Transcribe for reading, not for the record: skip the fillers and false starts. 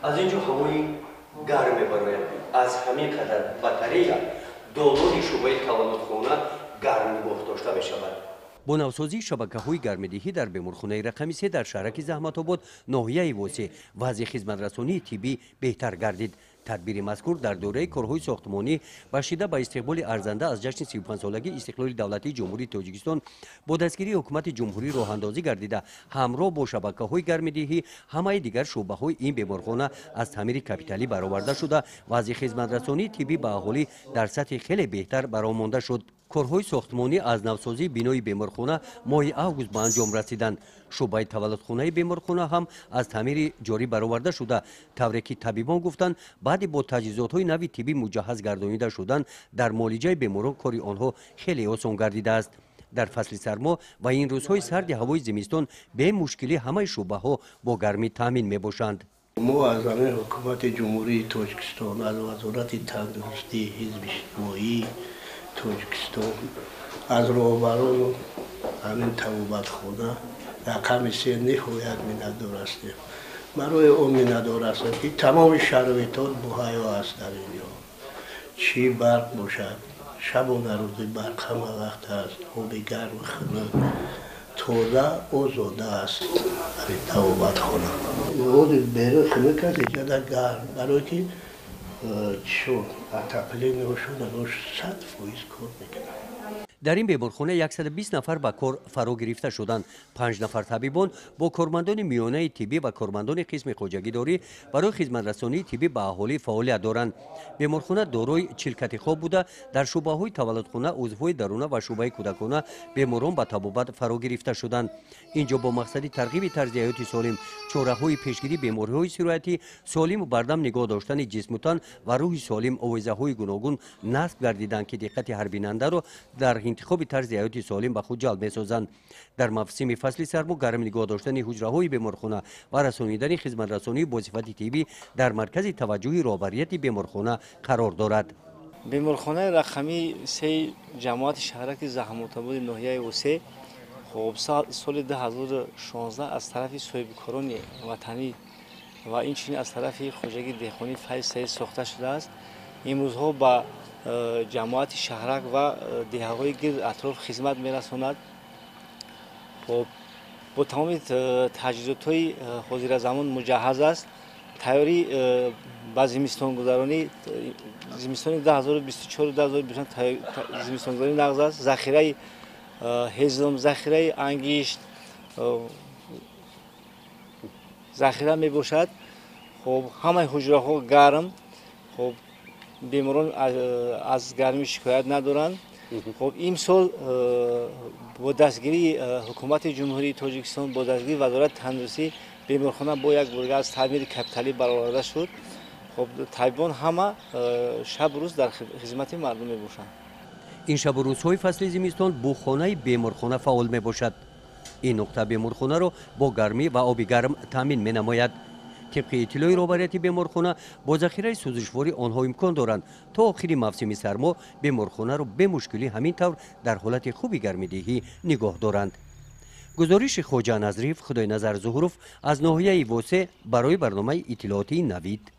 از اینجا هوای گرم میبراید. از همین قدر بطریه دولت شعبه تولدخانه گرم نگاه داشته بشود. با نوسازی شبکه‌های گرمدهی در بیمارخانه رقم 3 در شهرک زحمت‌آباد ناحیه واسع وضع خدمترسانی طبی بهتر گردید. تدبیر مذکور در دوره کارهای ساختمانی بخشیده به استقبال ارزنده از جشن 35 سالگی استقلال دولتی جمهوری تاجیکستان با دستگیری حکومت جمهوری راه اندازی گردیده همراه با شبکه‌های گرمدهی همه دیگر شعبه‌های این بیمارخانه از تعمیر کاپیتالی برآورده شده وضع خدمترسانی طبی به اهالی در سطح خیلی بهتر برآمده شد. کارهای ساختمانی از نوسازی بینای بیمارخانه ماه اوگوست به انجام رسیدند. شعبه تولدخانه بیمارخانه هم از تعمیر جاری برآورده شده، طوری که طبیبان گفتند بعد با تجهیزات‌های نوی طبی مجهز گردانیده شدن در معالجه بیماران کاری آنها خیلی آسان گردیده است. در فصل سرما و این روزهای سرد هوای زمستان به مشکلی همه شعبه‌ها با گرمی تامین می‌باشند. ما از حکومت جمهوری تاجیکستان از وزارت تندرستی حزب اجتماعی تاجیکستان از راهبران همین توبتخانه رقم 3 نهایت می‌ندار هستیم. برای اون می‌ندار است که تمام شرایطات مهیا است در اینجا. چی برق باشد، شب و روز برق همه وقت است، آب گرم خنک تازه آزاده است در این توبتخانه. آب بیرون خنک است اینجا گرم برای که چون اتپلی نشون 100% کار میکنه. در این بیمارخانه 120 نفر به کار فرا گرفته شدند. 5 نفر طبیبان با کارمندان میانه طبی و کارمندان قسم خواجگیداری برای خدمترسانی طبی به اهالی فعالیت دارند. بیمارخانه دارای چلکت خواب بوده. در شعبه‌های تولدخانه، عضوهای درونه و شعبه کودکانه بیماران به طبابت فرا گرفته شدند. اینجا با مقصد ترغیب طرز حیات سالم، چاره‌های پیشگیری بیماری‌های سرایتی، سالم و بردم نگاه داشتن جسم و تن و روح سالم آویزه‌های گوناگون نصب گردیدند که دقت هر بیننده را در انتخاب طرز حیات سالم به خود جلب می‌سازند. در موسم فصل سرما گرم نگاه داشتن حجره‌های بیمارخانه و رسانیدن خدمت رسانی با صفت طبی در مرکز توجه رهبریت بیمارخانه قرار دارد. بیمارخانه رقمی 3 جماعت شهرک زحمت‌آباد ناحیه وسه خب سال 2016 از طرف صاحبکاران وطنی و اینچنین از طرف خواجگی دهقانی فیض سید ساخته شده است. امروزها با جماعت شهرک و دهه‌های گرد اطراف خدمت می‌رساند. خب با تمام تجهیزات‌های حاضر زمان مجهز است. تیاری با زمستان گذرانی زمستان 2024 و 2025 زمستان گذرانی نقض است. ذخیره هضم، ذخیره انگشت ذخیره می باشد. خب همه حجره ها گرم، خب بیماران از گرمی شکایت ندارند. خب این سال با دستگیری حکومت جمهوری تاجیکستان با دستگیری وزارت تندرستی بیمارخانه با یک برگه از تعمیر کاپیتالی برآورده شد. خب طبیبان همه شب و روز در خدمت مردم می باشند. این شب و روزهای فصل زمستان بوخانه بیمارخانه فعال می باشد. این نقطه بیمارخانه را با گرمی و آب گرم تامین می نماید. طبق اطلاع رهبریت بیمارخانه با ذخیره سوزشواری آنها امکان دارند تا آخر موسم سرما بیمارخانه را به مشکلی همین طور در حالت خوبی گرمدهی نگاه دارند. گزارش خواجه نظریف خدای نظر ظهروف از ناحیه واسع برای برنامه اطلاعاتی نوید.